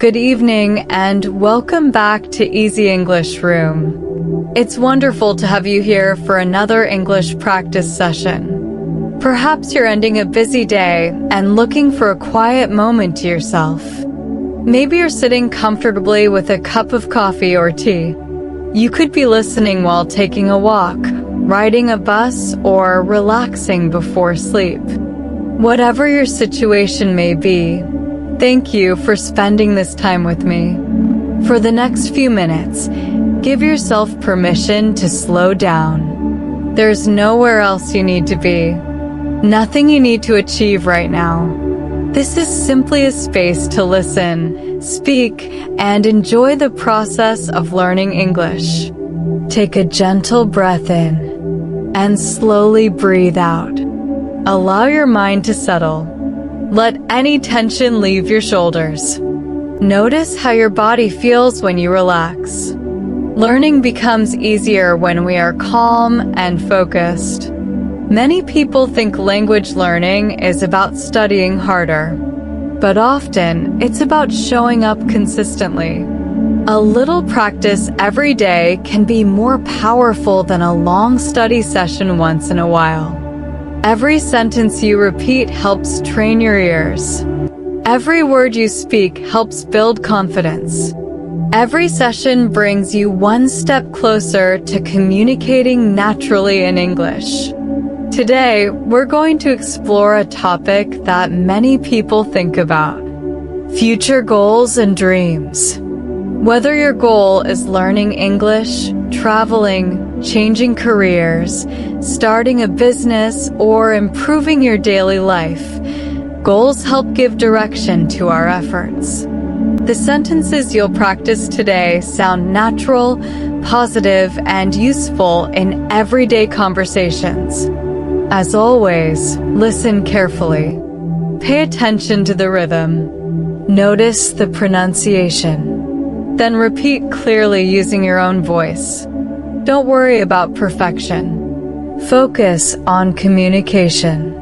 Good evening and welcome back to Easy English Room. It's wonderful to have you here for another English practice session. Perhaps you're ending a busy day and looking for a quiet moment to yourself. Maybe you're sitting comfortably with a cup of coffee or tea. You could be listening while taking a walk, riding a bus, or relaxing before sleep. Whatever your situation may be, thank you for spending this time with me. For the next few minutes, give yourself permission to slow down. There's nowhere else you need to be. Nothing you need to achieve right now. This is simply a space to listen, speak, and enjoy the process of learning English. Take a gentle breath in and slowly breathe out. Allow your mind to settle. Let any tension leave your shoulders. Notice how your body feels when you relax. Learning becomes easier when we are calm and focused. Many people think language learning is about studying harder, but often it's about showing up consistently. A little practice every day can be more powerful than a long study session once in a while. Every sentence you repeat helps train your ears. Every word you speak helps build confidence. Every session brings you one step closer to communicating naturally in English. Today, we're going to explore a topic that many people think about: future goals and dreams. Whether your goal is learning English, traveling, changing careers, starting a business, or improving your daily life, goals help give direction to our efforts. The sentences you'll practice today sound natural, positive, and useful in everyday conversations. As always, listen carefully. Pay attention to the rhythm. Notice the pronunciation. Then repeat clearly using your own voice. Don't worry about perfection. Focus on communication.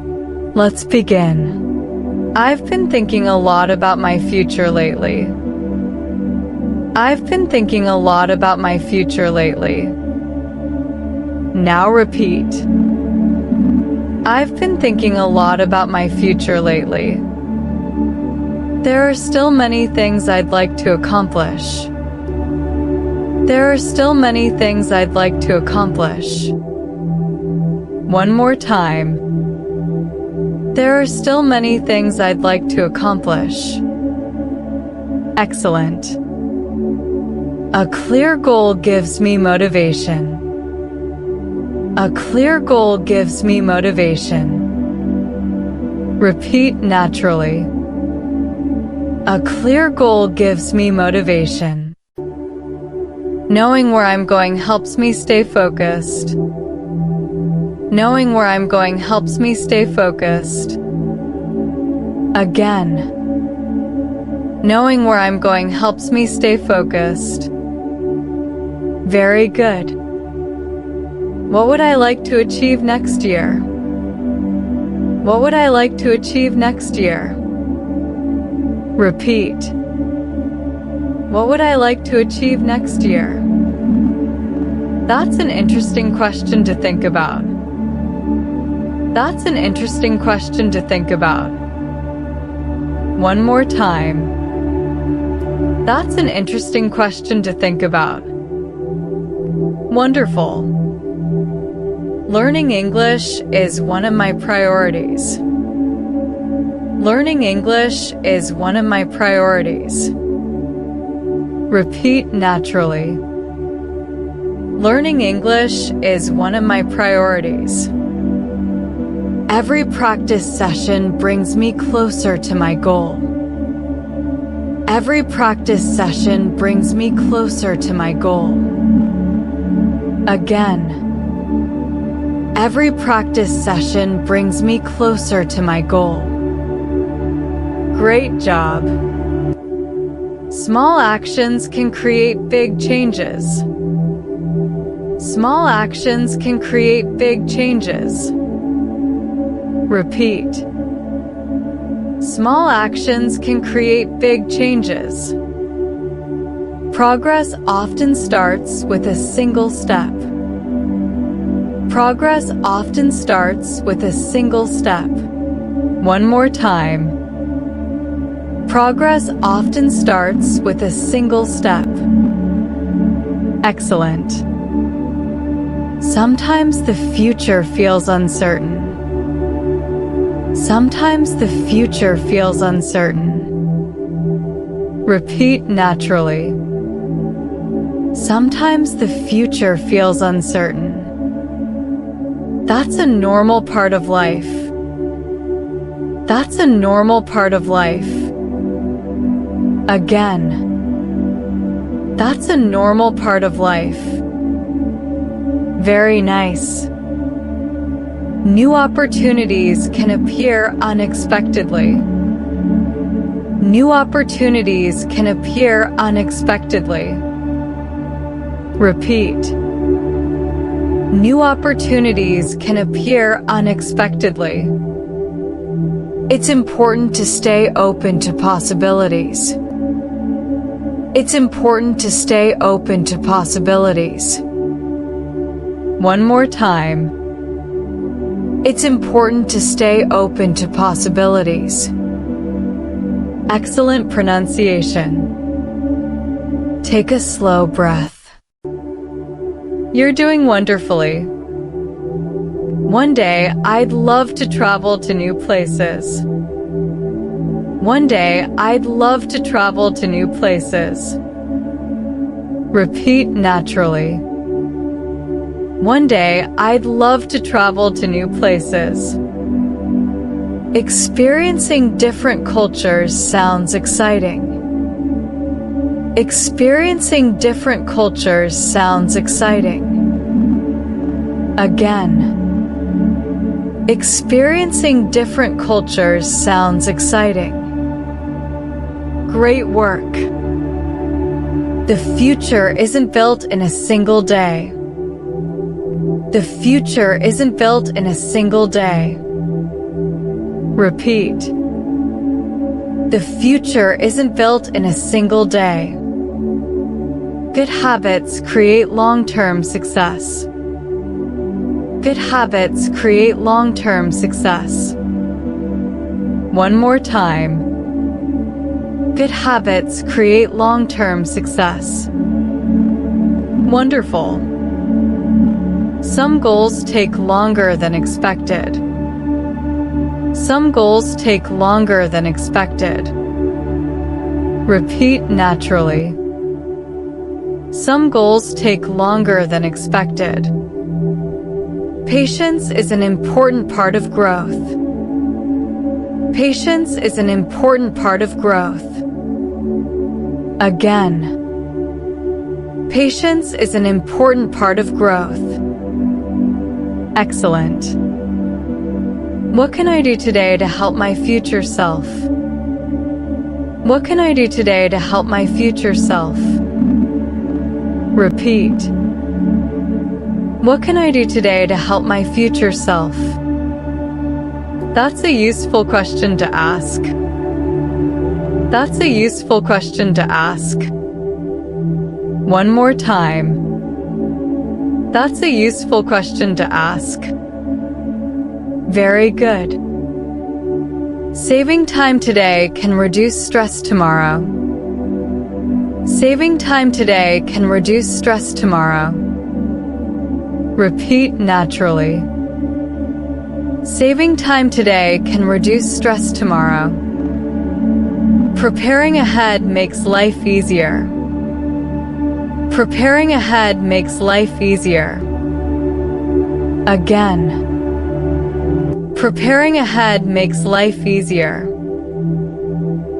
Let's begin. I've been thinking a lot about my future lately. I've been thinking a lot about my future lately. Now repeat. I've been thinking a lot about my future lately. There are still many things I'd like to accomplish. There are still many things I'd like to accomplish. One more time. There are still many things I'd like to accomplish. Excellent. A clear goal gives me motivation. A clear goal gives me motivation. Repeat naturally. A clear goal gives me motivation. Knowing where I'm going helps me stay focused. Knowing where I'm going helps me stay focused. Again. Knowing where I'm going helps me stay focused. Very good. What would I like to achieve next year? What would I like to achieve next year? Repeat. What would I like to achieve next year? That's an interesting question to think about. That's an interesting question to think about. One more time. That's an interesting question to think about. Wonderful. Learning English is one of my priorities. Learning English is one of my priorities. Repeat naturally. Learning English is one of my priorities. Every practice session brings me closer to my goal. Every practice session brings me closer to my goal. Again. Every practice session brings me closer to my goal. Great job. Small actions can create big changes. Small actions can create big changes. Repeat. Small actions can create big changes. Progress often starts with a single step. Progress often starts with a single step. One more time. Progress often starts with a single step. Excellent. Sometimes the future feels uncertain. Sometimes the future feels uncertain. Repeat naturally. Sometimes the future feels uncertain. That's a normal part of life. That's a normal part of life. Again. That's a normal part of life. Very nice. New opportunities can appear unexpectedly. New opportunities can appear unexpectedly. Repeat. New opportunities can appear unexpectedly. It's important to stay open to possibilities. It's important to stay open to possibilities. One more time. It's important to stay open to possibilities. Excellent pronunciation. Take a slow breath. You're doing wonderfully. One day, I'd love to travel to new places. One day, I'd love to travel to new places. Repeat naturally. One day, I'd love to travel to new places. Experiencing different cultures sounds exciting. Experiencing different cultures sounds exciting. Again. Experiencing different cultures sounds exciting. Great work. The future isn't built in a single day. The future isn't built in a single day. Repeat. The future isn't built in a single day. Good habits create long-term success. Good habits create long-term success. One more time. Good habits create long-term success. Wonderful. Some goals take longer than expected. Some goals take longer than expected. Repeat naturally. Some goals take longer than expected. Patience is an important part of growth. Patience is an important part of growth. Again. Patience is an important part of growth. Excellent. What can I do today to help my future self? What can I do today to help my future self? Repeat. What can I do today to help my future self? That's a useful question to ask. That's a useful question to ask. One more time. That's a useful question to ask. Very good. Saving time today can reduce stress tomorrow. Saving time today can reduce stress tomorrow. Repeat naturally. Saving time today can reduce stress tomorrow. Preparing ahead makes life easier. Preparing ahead makes life easier. Again. Preparing ahead makes life easier.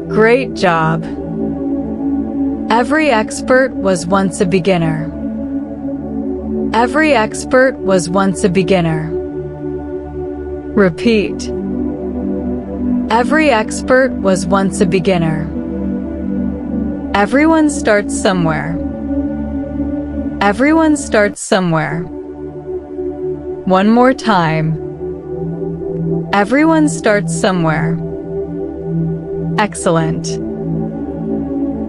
Great job. Every expert was once a beginner. Every expert was once a beginner. Repeat. Every expert was once a beginner. Everyone starts somewhere. Everyone starts somewhere. One more time. Everyone starts somewhere. Excellent.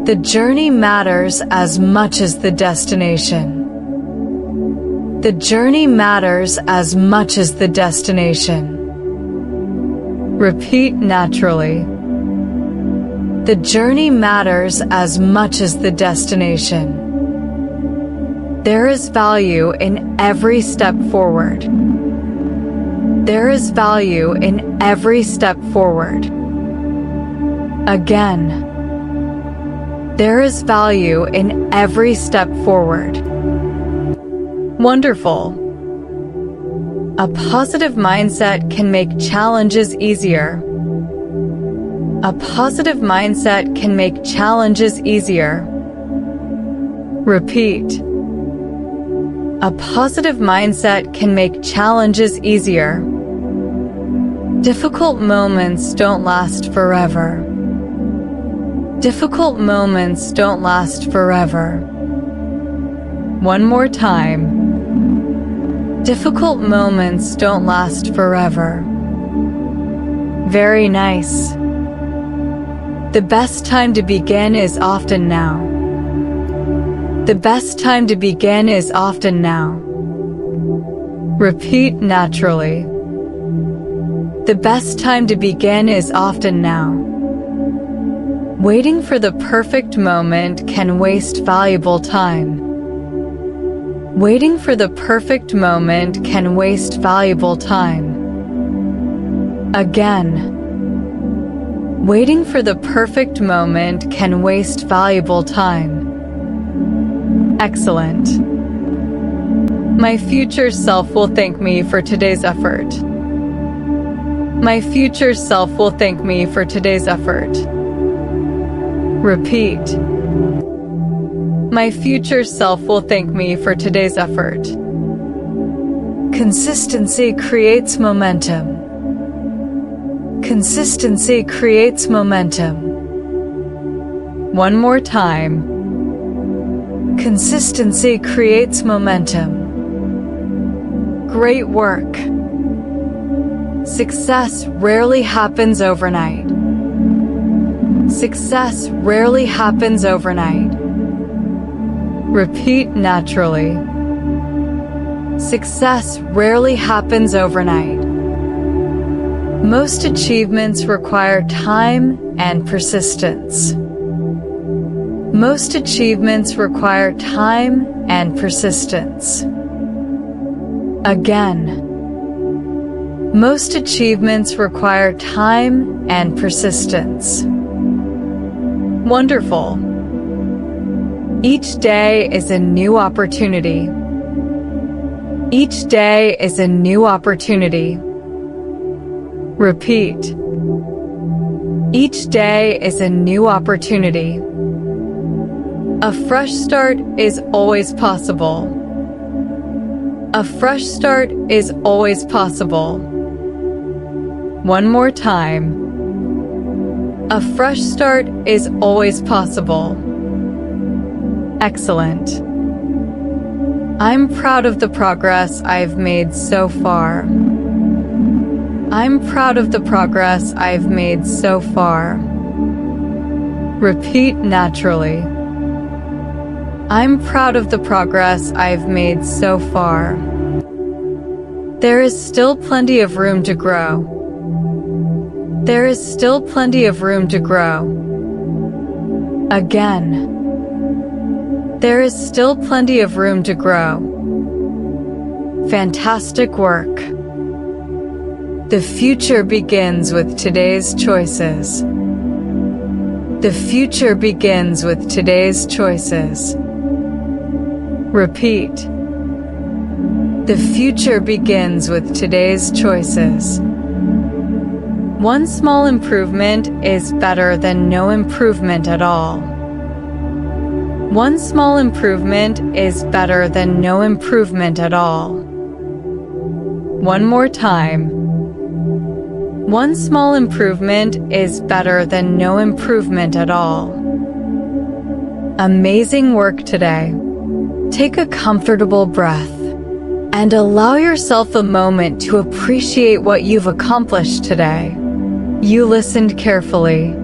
The journey matters as much as the destination. The journey matters as much as the destination. Repeat naturally. The journey matters as much as the destination. There is value in every step forward. There is value in every step forward. Again. There is value in every step forward. Wonderful. A positive mindset can make challenges easier. A positive mindset can make challenges easier. Repeat. A positive mindset can make challenges easier. Difficult moments don't last forever. Difficult moments don't last forever. One more time. Difficult moments don't last forever. Very nice. The best time to begin is often now. The best time to begin is often now. Repeat naturally. The best time to begin is often now. Waiting for the perfect moment can waste valuable time. Waiting for the perfect moment can waste valuable time. Again. Waiting for the perfect moment can waste valuable time. Excellent. My future self will thank me for today's effort. My future self will thank me for today's effort. Repeat. My future self will thank me for today's effort. Consistency creates momentum. Consistency creates momentum. One more time. Consistency creates momentum. Great work. Success rarely happens overnight. Success rarely happens overnight. Repeat naturally. Success rarely happens overnight. Most achievements require time and persistence. Most achievements require time and persistence. Again. Most achievements require time and persistence. Wonderful. Each day is a new opportunity. Each day is a new opportunity. Repeat. Each day is a new opportunity. A fresh start is always possible. A fresh start is always possible. One more time. A fresh start is always possible. Excellent. I'm proud of the progress I've made so far. I'm proud of the progress I've made so far. Repeat naturally. I'm proud of the progress I've made so far. There is still plenty of room to grow. There is still plenty of room to grow. Again. There is still plenty of room to grow. Fantastic work. The future begins with today's choices. The future begins with today's choices. Repeat. The future begins with today's choices. One small improvement is better than no improvement at all. One small improvement is better than no improvement at all. One more time. One small improvement is better than no improvement at all. Amazing work today. Take a comfortable breath and allow yourself a moment to appreciate what you've accomplished today. You listened carefully.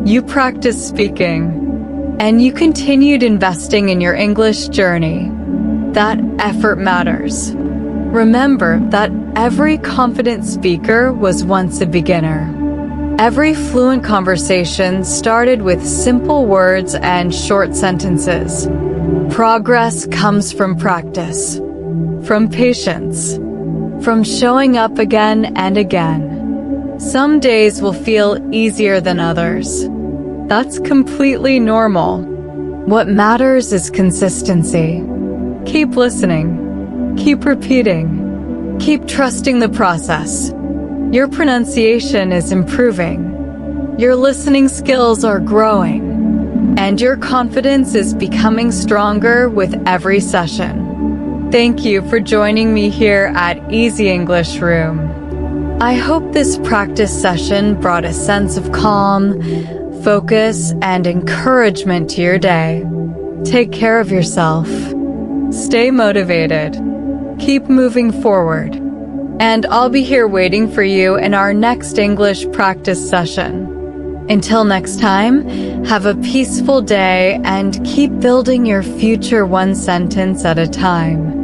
You practiced speaking. and you continued investing in your English journey. That effort matters. Remember that every confident speaker was once a beginner. Every fluent conversation started with simple words and short sentences. Progress comes from practice, from patience, from showing up again and again. Some days will feel easier than others. That's completely normal. What matters is consistency. Keep listening. Keep repeating. Keep trusting the process. Your pronunciation is improving. Your listening skills are growing. And your confidence is becoming stronger with every session. Thank you for joining me here at Easy English Room. I hope this practice session brought a sense of calm, focus, and encouragement to your day. Take care of yourself. Stay motivated. Keep moving forward. And I'll be here waiting for you in our next English practice session. Until next time, have a peaceful day and keep building your future one sentence at a time.